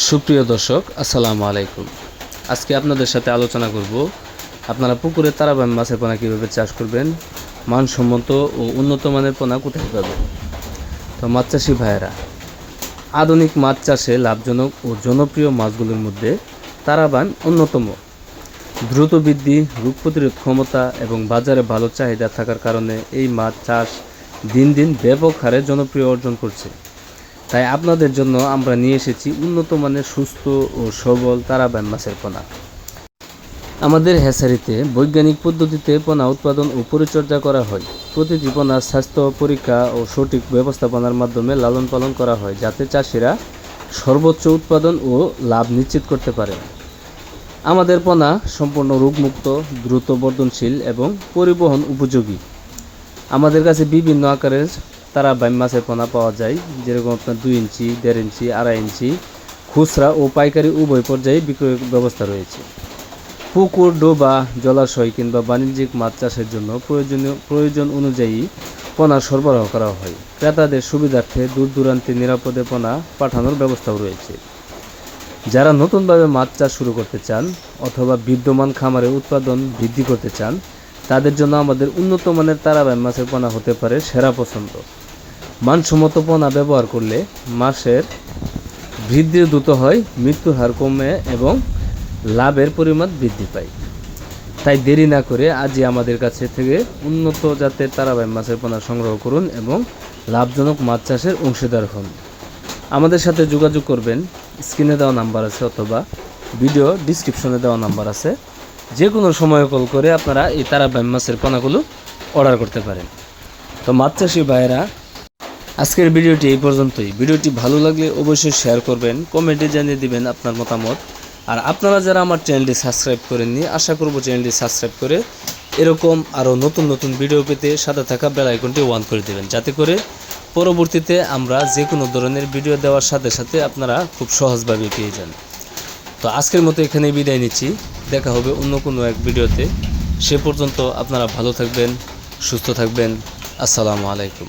সুপ্রিয় দর্শক, আসসালামু আলাইকুম। আজকে আপনাদের সাথে আলোচনা করব আপনারা পুকুরে তারাবাইম মাছের পোনা কীভাবে চাষ করবেন, মানসম্মত ও উন্নত মানের পোনা কোথায় পাবেন। তো মাছ চাষি ভাইয়েরা, আধুনিক মাছ চাষে লাভজনক ও জনপ্রিয় মাছগুলোর মধ্যে তারাবাইম অন্যতম। দ্রুত বৃদ্ধি, রোগ প্রতিরোধ ক্ষমতা এবং বাজারে ভালো চাহিদা থাকার কারণে এই মাছ চাষ দিন দিন ব্যাপক হারে জনপ্রিয় অর্জন করছে। তাই আপনাদের জন্য আমরা নিয়ে এসেছি উন্নত মানের সুস্থ ও সবল তারাবাইম মাছের পোনা। আমাদের হ্যাচারিতে বৈজ্ঞানিক পদ্ধতিতে পোনা উৎপাদন ও পরিচর্যা করা হয়। প্রতিটি পোনার স্বাস্থ্য পরীক্ষা ও সঠিক ব্যবস্থাপনার মাধ্যমে লালন পালন করা হয়, যাতে চাষিরা সর্বোচ্চ উৎপাদন ও লাভ নিশ্চিত করতে পারে। আমাদের পোনা সম্পূর্ণ রোগমুক্ত, দ্রুত বর্ধনশীল এবং পরিবহন উপযোগী। আমাদের কাছে বিভিন্ন আকারের তারাবাইম মাছের পোনা পাওয়া যায়, যেরকম আপনার 2 ইঞ্চি, 1.5 ইঞ্চি, 2.5 ইঞ্চি, খুচরা ও পাইকারি উভয় পর্যায়ে বিক্রয় ব্যবস্থা রয়েছে। পুকুর, ডোবা, জলাশয় কিংবা বাণিজ্যিক মাছ চাষের জন্য প্রয়োজন অনুযায়ী পোনা সরবরাহ করা হয়। ক্রেতাদের সুবিধার্থে দূর দূরান্তে নিরাপদে পোনা পাঠানোর ব্যবস্থাও রয়েছে। যারা নতুনভাবে মাছ চাষ শুরু করতে চান অথবা বিদ্যমান খামারে উৎপাদন বৃদ্ধি করতে চান, তাদের জন্য আমাদের উন্নত মানের তারাবাইম মাছের পোনা হতে পারে সেরা পছন্দ। মানসম্মত পোনা ব্যবহার করলে মাছের বৃদ্ধি দ্রুত হয়, মৃত্যুর হার কমে এবং লাভের পরিমাণ বৃদ্ধি পায়। তাই দেরি না করে আজই আমাদের কাছে থেকে উন্নত জাতের তারাবাইম মাছের পোনা সংগ্রহ করুন এবং লাভজনক মাছ চাষের অংশীদার হন। আমাদের সাথে যোগাযোগ করবেন, স্ক্রিনে দেওয়া নাম্বার আছে অথবা ভিডিও ডিসক্রিপশনে দেওয়া নাম্বার আছে। যে কোনো সময় কল করে আপনারা এই তারাবাইম মাছের পোনাগুলো অর্ডার করতে পারেন। তো মাছ চাষি ভাইয়েরা, আজকের ভিডিওটি এই পর্যন্তই। ভিডিওটি ভালো লাগলে অবশ্যই শেয়ার করবেন, কমেন্টে জানিয়ে দিবেন আপনার মতামত। আর আপনারা যারা আমার চ্যানেলটি সাবস্ক্রাইব করেননি, আশা করব চ্যানেলটি সাবস্ক্রাইব করে এরকম আরও নতুন নতুন ভিডিও পেতে সাথে থাকা বেল আইকনটি অন করে দেবেন, যাতে করে পরবর্তীতে আমরা যে কোনো ধরনের ভিডিও দেওয়ার সাথে সাথে আপনারা খুব সহজভাবে পেয়ে যান। তো আজকের মতো এখানেই বিদায় নিচ্ছি। দেখা হবে অন্য কোনো এক ভিডিওতে। সে পর্যন্ত আপনারা ভালো থাকবেন, সুস্থ থাকবেন। আসসালামু আলাইকুম।